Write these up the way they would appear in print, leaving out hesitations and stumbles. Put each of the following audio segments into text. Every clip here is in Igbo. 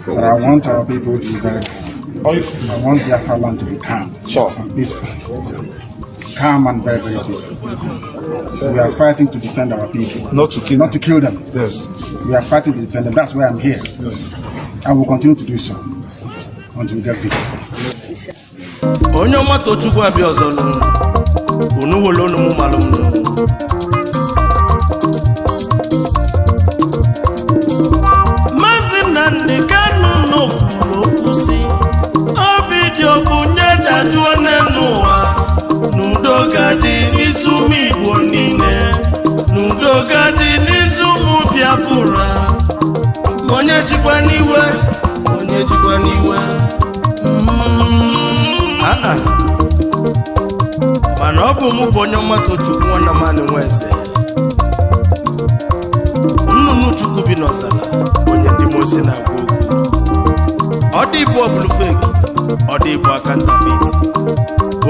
But I want our people to be very calm. I want Biafra land to be calm and peaceful. Calm and very, very peaceful. We are fighting to defend our people. Not to kill them. Yes. We are fighting to defend them. That's why I'm here. Yes. And we'll continue to do so until we get victory. ONYEOMA TOCHUKWU abịa ọzọ unu wolo unu mụ malụ m. Mazi Nnamdi Kanu n'okwuru okwu sị obi dị ọkụ nye dajụọ n'elu ụwa n'udo ga-adị n'isi ụmụ Igbo niile n'udo ga-adị n'isi ụmụ Biafra onye jikwa n'iwe mana ọ bụ mụ bụ ONYEOMA TOCHUKWU NNAMANINWAEZE nnụnụ Chukwu bi n'ọzara onye ndị Mosi na-agwa okwu ọ dị Igbo ọbụlụ feki ọ dị Igbo aka ntafeti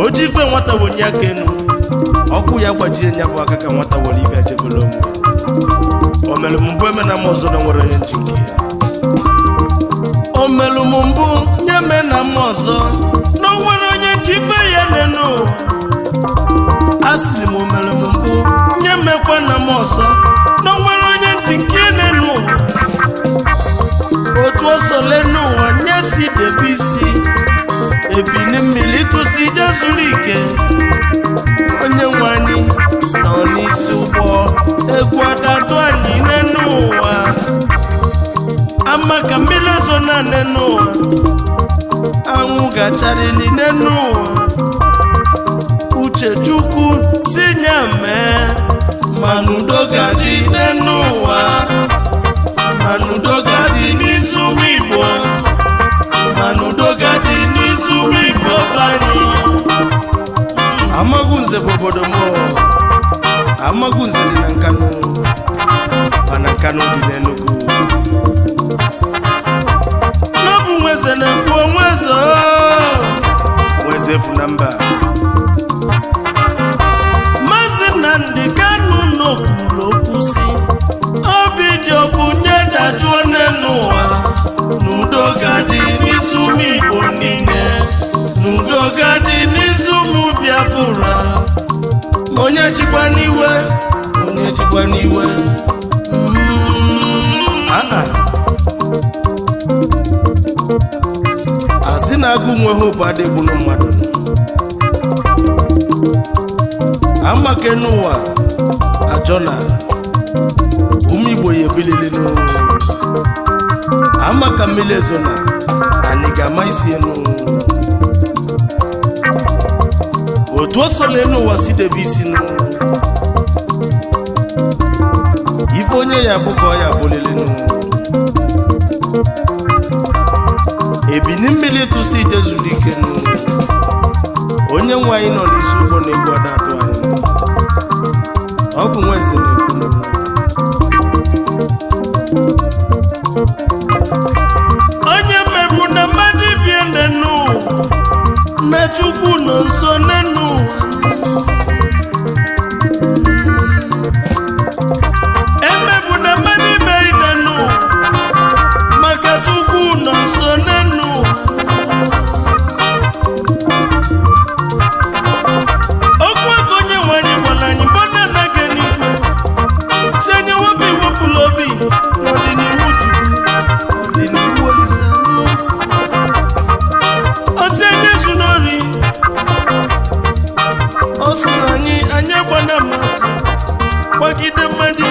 o ji ife nwata wenye aka enu ọkụ ya gbajie nya bụ aka ka nwata were ife ejebela onwe o mere m mbụ emena m ọzọ na nwere onye nji nke ya o mere m mbụ nye mena m ọzọ na o nwere onye nji ife ya nenu asịrị m o mere m mbụ nye mekwa na m ọzọ na o nwere onye nji nke nenu otu ọsọ lenu ụwa nye si debe isi ebini mmiri tụsi jezuru ike onye nwe anyị nọ n'isi ụgbọ egwu adatụ anyị n'enu ụwa ama ka mmiri zo na n'enu ụwa anwụ gacharịrị n'enu ụwa uche Chukwu si nye mee mana udo ga-adị n'enu ụwa mana udo ga-adị n'isi ụmụ Igbo mana udo ga-adị n'isi ụmụ Igbo anyị Amagunze bụ obodo m Amagunze dị na Nkanu mana Nkanu dị n'Enugu n'ọbụ nweze na-ekwu onweze nweze efu na mba Mazi Nnamdi Kanu n'okwuru okwu sị obi dị ọkụ nye dajụọ n'elu ụwa n'udo ga-adị n'isi ụmụ Igbo niile n'udo ga-adị n'isi ụmụ Biafra onye jikwa n'iwe asị na-agụ nwe hope adịgbunu mmadụ amake n'ụwa ajọna ụmụ Igbo ya ebilili n'ụwa amaka mmiri ezona anyị ga-ama isi enu otu o sole n'ụwa si debe isi nụ ife onye ya bụ ka ọ ya abụlili nụ ebini mmiri tụsi ide zuru ike nụ onye nwe anyị nọ n'isi ụgbọ na-egwu ada atụ anyị ọ bụ nweze na-ekwu nụ onye mmegbu na mmadụ bie n'enu Chukwu nọ nso n'enu emegbu na mmadụ ibe n'enu maka Chukwu nọ nso n'enu okwu aka onye nwe anyị gwara anyị mbọna na-aga n'igwe si anyị wepụ iwepụla obi n'ọdịnihu Chukwu ọdịnihu Olise osi anyị zu n'ori o siri anyị gbana mmasị kwagide mmadụ